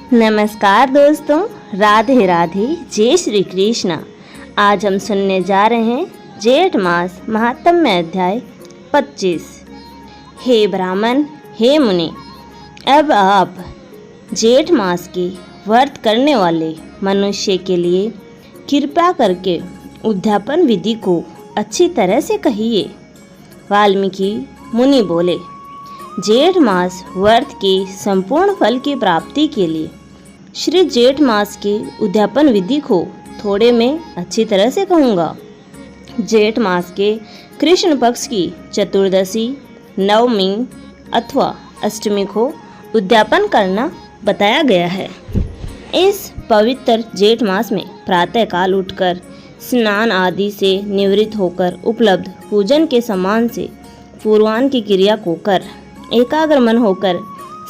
नमस्कार दोस्तों, राधे राधे, जय श्री कृष्ण। आज हम सुनने जा रहे हैं जेठ मास महात्म्य अध्याय 25। हे ब्राह्मण, हे मुनि, अब आप जेठ मास के व्रत करने वाले मनुष्य के लिए कृपा करके उद्यापन विधि को अच्छी तरह से कहिए। वाल्मीकि मुनि बोले, जेठ मास व्रत के संपूर्ण फल की प्राप्ति के लिए श्री जेठ मास के उद्यापन विधि को थोड़े में अच्छी तरह से कहूँगा। जेठ मास के कृष्ण पक्ष की चतुर्दशी, नवमी अथवा अष्टमी को उद्यापन करना बताया गया है। इस पवित्र जेठ मास में प्रातःकाल उठकर स्नान आदि से निवृत्त होकर उपलब्ध पूजन के समान से पूर्वाह्न की क्रिया को कर एकाग्र मन होकर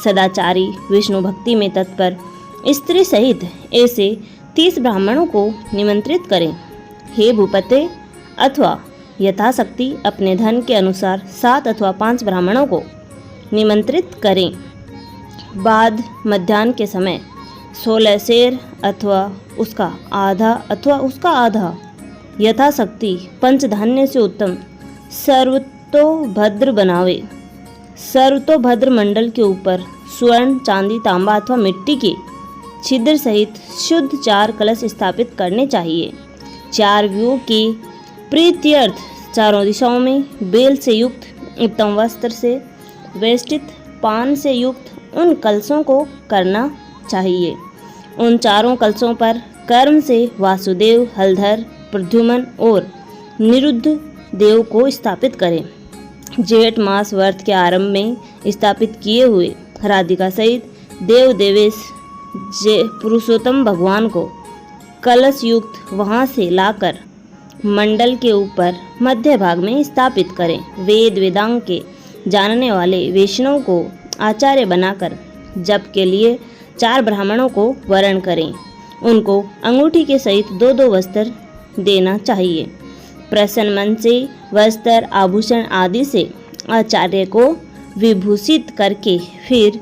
सदाचारी विष्णु भक्ति में तत्पर स्त्री सहित ऐसे 30 ब्राह्मणों को निमंत्रित करें। हे भूपते, अथवा यथाशक्ति अपने धन के अनुसार 7 अथवा 5 ब्राह्मणों को निमंत्रित करें। बाद मध्याह्न के समय 16 सेर अथवा उसका आधा यथाशक्ति पंचधान्य से उत्तम सर्वतोभद्र बनावे। सर्वतोभद्र मंडल के ऊपर स्वर्ण, चांदी, तांबा अथवा मिट्टी के छिद्र सहित शुद्ध 4 कलश स्थापित करने चाहिए। 4 व्यूह की प्रीत्यर्थ चारों दिशाओं में बेल से युक्त उत्तम वस्त्र से वेष्टित पान से युक्त उन कलशों को करना चाहिए। उन चारों कलशों पर कर्म से वासुदेव, हलधर, प्रद्युम्न और निरुद्ध देव को स्थापित करें। जेठ मास व्रत के आरंभ में स्थापित किए हुए राधिका सहित देव देवेश पुरुषोत्तम भगवान को कलश युक्त वहां से लाकर मंडल के ऊपर मध्य भाग में स्थापित करें। वेद वेदांग के जानने वाले वैष्णव को आचार्य बनाकर जप के लिए 4 ब्राह्मणों को वरण करें। उनको अंगूठी के सहित 2-2 वस्त्र देना चाहिए। प्रसन्न मन से वस्त्र, आभूषण आदि से आचार्य को विभूषित करके फिर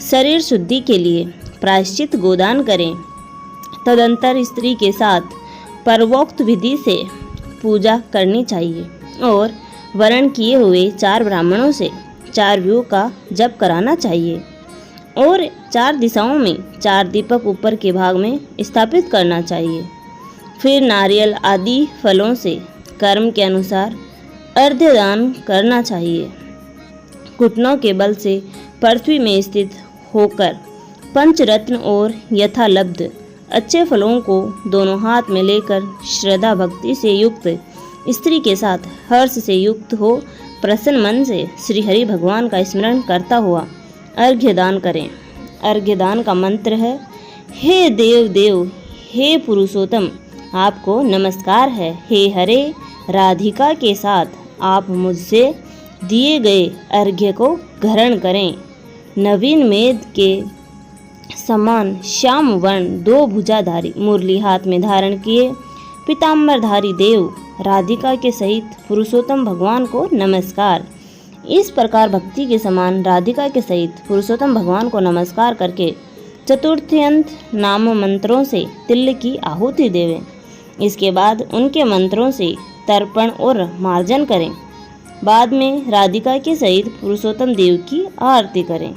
शरीर शुद्धि के लिए प्रायश्चित गोदान करें। तदंतर स्त्री के साथ पर्वोक्त विधि से पूजा करनी चाहिए और वरण किए हुए 4 ब्राह्मणों से 4 व्यूह का जप कराना चाहिए और 4 दिशाओं में 4 दीपक ऊपर के भाग में स्थापित करना चाहिए। फिर नारियल आदि फलों से कर्म के अनुसार अर्घ्यदान करना चाहिए। घुटनों के बल से पृथ्वी में स्थित होकर पंचरत्न और यथालब्ध अच्छे फलों को दोनों हाथ में लेकर श्रद्धा भक्ति से युक्त स्त्री के साथ हर्ष से युक्त हो प्रसन्न मन से श्री हरि भगवान का स्मरण करता हुआ अर्घ्यदान करें। अर्घ्यदान का मंत्र है, हे देव देव, हे पुरुषोत्तम, आपको नमस्कार है। हे हरे, राधिका के साथ आप मुझसे दिए गए अर्घ्य को ग्रहण करें। नवीन मेद के समान श्याम वर्ण 2 भुजाधारी मुरली हाथ में धारण किए पीताम्बरधारी देव राधिका के सहित पुरुषोत्तम भगवान को नमस्कार। इस प्रकार भक्ति के समान राधिका के सहित पुरुषोत्तम भगवान को नमस्कार करके चतुर्थ्यंत नाम मंत्रों से तिल की आहुति देवें। इसके बाद उनके मंत्रों से तर्पण और मार्जन करें। बाद में राधिका के सहित पुरुषोत्तम देव की आरती करें।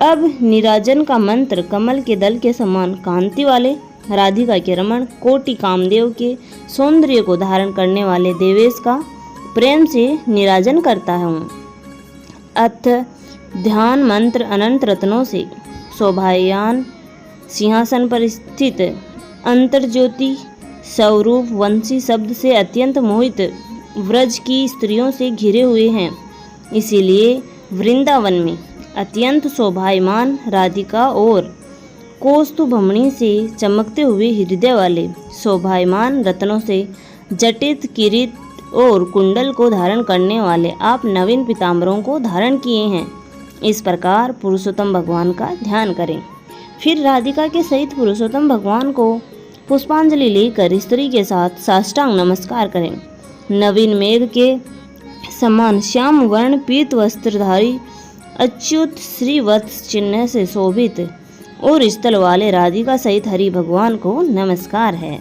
अब निराजन का मंत्र कमल के दल के समान कांति वाले राधिका के रमण कोटि कामदेव के सौंदर्य को धारण करने वाले देवेश का प्रेम से निराजन करता हूँ। अथ ध्यान मंत्र अनंत रत्नों से शोभायान सिंहासन पर स्थित अंतर्ज्योति स्वरूप वंशी शब्द से अत्यंत मोहित व्रज की स्त्रियों से घिरे हुए हैं। इसीलिए वृंदावन में अत्यंत शोभायमान राधिका और कौस्तुभमणि से चमकते हुए हृदय वाले शोभायमान रत्नों से जटित किरीट और कुंडल को धारण करने वाले आप नवीन पीताम्बरों को धारण किए हैं। इस प्रकार पुरुषोत्तम भगवान का ध्यान करें। फिर राधिका के सहित पुरुषोत्तम भगवान को पुष्पांजलि लेकर स्त्री के साथ साष्टांग नमस्कार करें। नवीन मेघ के समान श्याम वर्ण पीत वस्त्रधारी अच्युत श्रीवत्स चिन्ह से शोभित और स्थल वाले राधिका सहित हरि भगवान को नमस्कार है।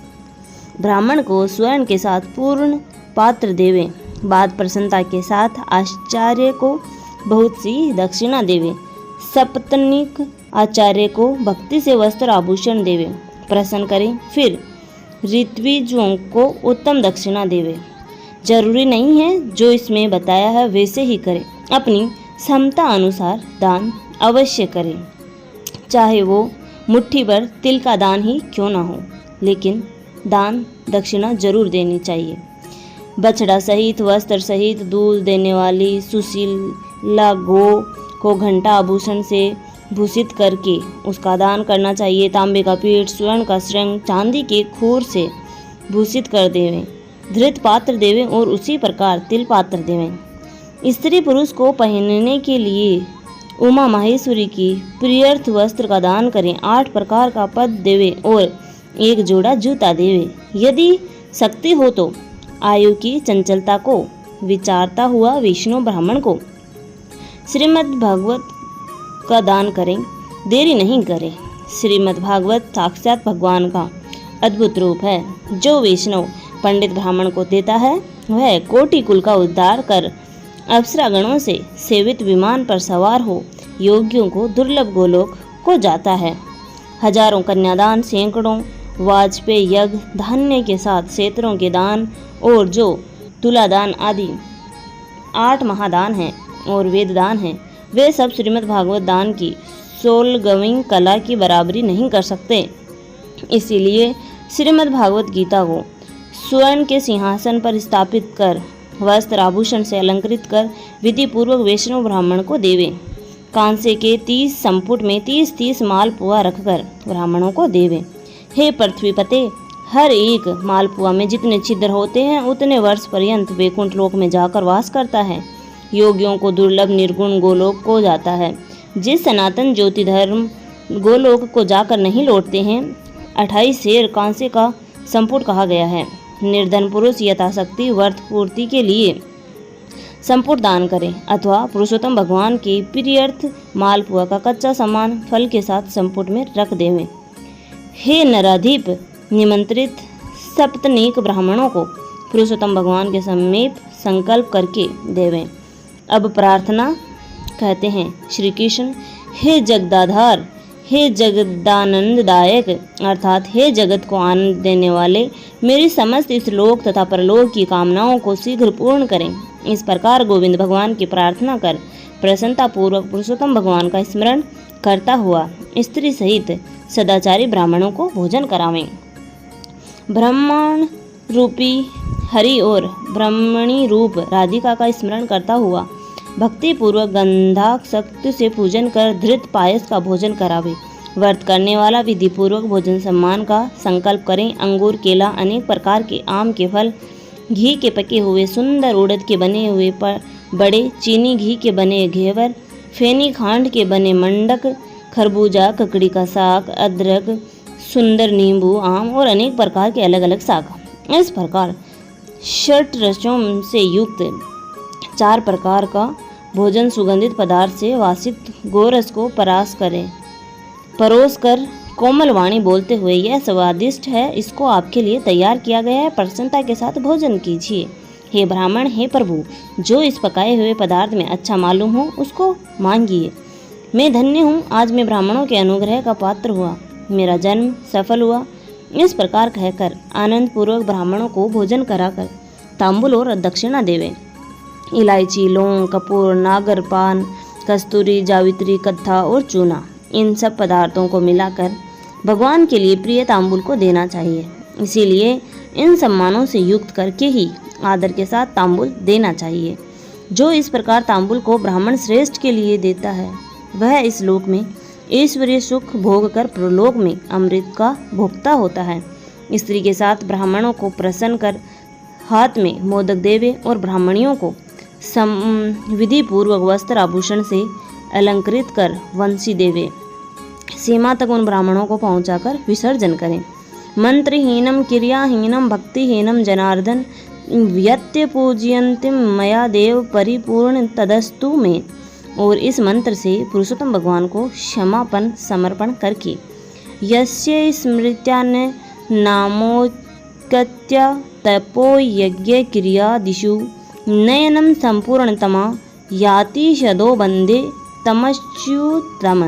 ब्राह्मण को स्वर्ण के साथ पूर्ण पात्र देवे। बाद प्रसन्नता के साथ आचार्य को बहुत सी दक्षिणा देवे। सपत्नीक आचार्य को भक्ति से वस्त्र आभूषण देवे, प्रसन्न करें। फिर ऋत्विजों को उत्तम दक्षिणा देवे। जरूरी नहीं है जो इसमें बताया है वैसे ही करें, अपनी क्षमता अनुसार दान अवश्य करें, चाहे वो मुट्ठी भर तिल का दान ही क्यों ना हो, लेकिन दान दक्षिणा जरूर देनी चाहिए। बछड़ा सहित वस्त्र सहित दूध देने वाली सुशीला गो को घंटा आभूषण से भूषित करके उसका दान करना चाहिए। तांबे का पीठ, स्वर्ण का श्रृंग, चांदी के खूर से भूषित कर देवें। धृत पात्र देवें और उसी प्रकार तिल पात्र देवें। स्त्री पुरुष को पहनने के लिए उमा माहेश्वरी की प्रियर्थ वस्त्र का दान करें। 8 प्रकार का पद देवे और 1 जोड़ा जूता देवे। यदि शक्ति हो तो आयु की चंचलता को विचारता हुआ विष्णु ब्राह्मण को श्रीमद् भागवत का दान करें, देरी नहीं करें। श्रीमद् भागवत साक्षात भगवान का अद्भुत रूप है। जो वैष्णव पंडित ब्राह्मण को देता है वह कोटि कुल का उद्धार कर अप्सरागणों से सेवित विमान पर सवार हो योगियों को दुर्लभ गोलोक को जाता है। हजारों कन्यादान, सैकड़ों वाजपेयी यज्ञ, धान्य के साथ क्षेत्रों के दान और जो तुलादान आदि 8 महादान हैं और वेददान हैं, वे सब श्रीमद् भागवत दान की 16वीं कला की बराबरी नहीं कर सकते। इसीलिए श्रीमद् भागवत गीता को स्वर्ण के सिंहासन पर स्थापित कर वस्त्र आभूषण से अलंकृत कर विधि पूर्वक वैष्णव ब्राह्मण को देवे। कांसे के 30 संपुट में 30-30 मालपुआ रखकर ब्राह्मणों को देवे। हे पृथ्वीपते, हर एक मालपुआ में जितने छिद्र होते हैं उतने वर्ष पर्यंत वैकुंठ लोक में जाकर वास करता है। योगियों को दुर्लभ निर्गुण गोलोक को जाता है। जिस सनातन ज्योति धर्म गोलोक को जाकर नहीं लौटते हैं, 28 शेर कांसे का संपुट कहा गया है। निर्धन पुरुष यथाशक्ति व्रत पूर्ति के लिए संपुट दान करें अथवा पुरुषोत्तम भगवान के प्रियर्थ मालपुआ का कच्चा सामान फल के साथ संपुट में रख देवें। हे नराधिप, निमंत्रित सप्तनीक ब्राह्मणों को पुरुषोत्तम भगवान के समीप संकल्प करके देवें। अब प्रार्थना कहते हैं श्री कृष्ण, हे जगदाधार, हे जगदानंददायक अर्थात हे जगत को आनंद देने वाले, मेरी समस्त इस लोक तथा परलोक की कामनाओं को शीघ्र पूर्ण करें। इस प्रकार गोविंद भगवान की प्रार्थना कर प्रसन्नता पूर्वक पुरुषोत्तम भगवान का स्मरण करता हुआ स्त्री सहित सदाचारी ब्राह्मणों को भोजन करावें। ब्राह्मण रूपी हरि और ब्राह्मणी रूप राधिका का स्मरण करता हुआ भक्ति पूर्वक गंधाक्षत से पूजन कर धृत पायस का भोजन करावे। व्रत करने वाला विधि पूर्वक भोजन सम्मान का संकल्प करें। अंगूर, केला, अनेक प्रकार के आम के फल, घी के पके हुए सुंदर उड़द के बने हुए बड़े, चीनी घी के बने घेवर, फेनी खांड के बने मंडक, खरबूजा, ककड़ी का साग, अदरक, सुंदर नींबू, आम और अनेक प्रकार के अलग अलग साग। इस प्रकार 6 रसों से युक्त 4 प्रकार का भोजन सुगंधित पदार्थ से वासित गोरस को परोस कर कोमल वाणी बोलते हुए, यह स्वादिष्ट है, इसको आपके लिए तैयार किया गया है, प्रसन्नता के साथ भोजन कीजिए। हे ब्राह्मण, हे प्रभु, जो इस पकाए हुए पदार्थ में अच्छा मालूम हो उसको मांगिए। मैं धन्य हूँ, आज मैं ब्राह्मणों के अनुग्रह का पात्र हुआ, मेरा जन्म सफल हुआ। इस प्रकार कहकर आनंद पूर्वक ब्राह्मणों को भोजन कराकर तांबुल और दक्षिणा देवे। इलायची, लौंग, कपूर, नागरपान, कस्तूरी, जावित्री, कत्था और चूना, इन सब पदार्थों को मिलाकर भगवान के लिए प्रिय तांबुल को देना चाहिए। इसीलिए इन सम्मानों से युक्त करके ही आदर के साथ तांबुल देना चाहिए। जो इस प्रकार तांबुल को ब्राह्मण श्रेष्ठ के लिए देता है वह इस लोक में ऐश्वर्य सुख भोग कर प्रलोक में अमृत का भोक्ता होता है। स्त्री के साथ ब्राह्मणों को प्रसन्न कर हाथ में मोदक देवे और ब्राह्मणियों को विधि पूर्वक वस्त्र आभूषण से अलंकृत कर वंशी देवे। सीमा तक उन ब्राह्मणों को पहुंचाकर विसर्जन करें। मंत्रहीनम क्रियाहीनम भक्तिहीनम जनार्दन व्यत्य पूजयन्तिम मया देव परिपूर्ण तदस्तु में। और इस मंत्र से पुरुषोत्तम भगवान को क्षमापन समर्पण करके यस्य स्मृत्यान्न नामोत्कत्य तपो यज्ञ क्रियादिषु नयनं संपूर्णतमा याति शदो बंदे तमच्युतम।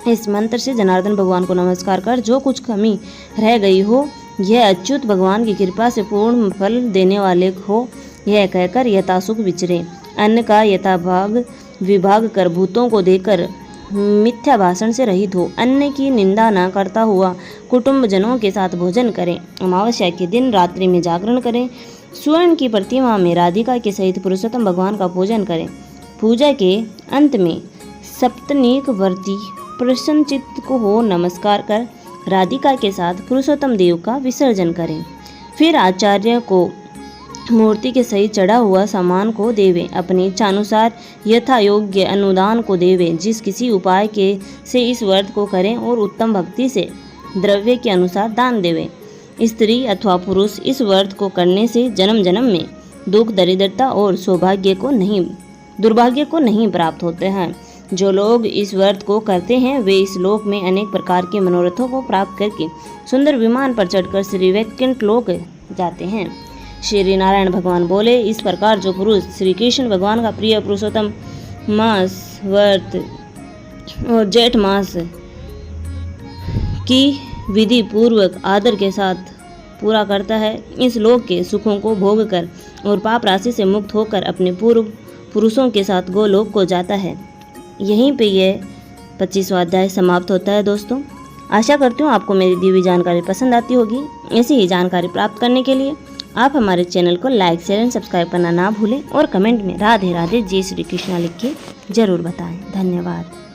इस मंत्र से जनार्दन भगवान को नमस्कार कर जो कुछ कमी रह गई हो यह अच्युत भगवान की कृपा से पूर्ण फल देने वाले हो, यह कहकर यथासुख विचरे। अन्न का यथाभाग विभाग कर भूतों को देकर मिथ्या भाषण से रहित हो। अन्न की निंदा न करता हुआ कुटुंबजनों के साथ भोजन करें। अमावस्या के दिन रात्रि में जागरण करें। स्वर्ण की प्रतिमा में राधिका के सहित पुरुषोत्तम भगवान का पूजन करें। पूजा के अंत में सप्तनीक वर्ती प्रसन्न चित्त को हो नमस्कार कर राधिका के साथ पुरुषोत्तम देव का विसर्जन करें। फिर आचार्य को मूर्ति के सहित चढ़ा हुआ सामान को देवे। अपनी इच्छानुसार यथा योग्य अनुदान को देवे। जिस किसी उपाय के से इस व्रत को करें और उत्तम भक्ति से द्रव्य के अनुसार दान देवे। स्त्री अथवा पुरुष इस व्रत को करने से जन्म जन्म में दुख दरिद्रता और दुर्भाग्य को नहीं प्राप्त होते हैं। जो लोग इस व्रत को करते हैं वे इस लोक में अनेक प्रकार के मनोरथों को प्राप्त करके सुंदर विमान पर चढ़कर श्री वैकुंठ लोक जाते हैं। श्री नारायण भगवान बोले, इस प्रकार जो पुरुष श्री कृष्ण भगवान का प्रिय पुरुषोत्तम मास व्रत और जेठ मास की विधि पूर्वक आदर के साथ पूरा करता है, इस लोक के सुखों को भोग कर और पाप राशि से मुक्त होकर अपने पूर्व पुरुषों के साथ गोलोक को जाता है। यहीं पे यह 25वां अध्याय समाप्त होता है। दोस्तों, आशा करती हूँ आपको मेरी दी हुई जानकारी पसंद आती होगी। ऐसी ही जानकारी प्राप्त करने के लिए आप हमारे चैनल को लाइक शेयर एंड सब्सक्राइब करना ना भूलें और कमेंट में राधे राधे जय श्री कृष्णा लिख के जरूर बताएं। धन्यवाद।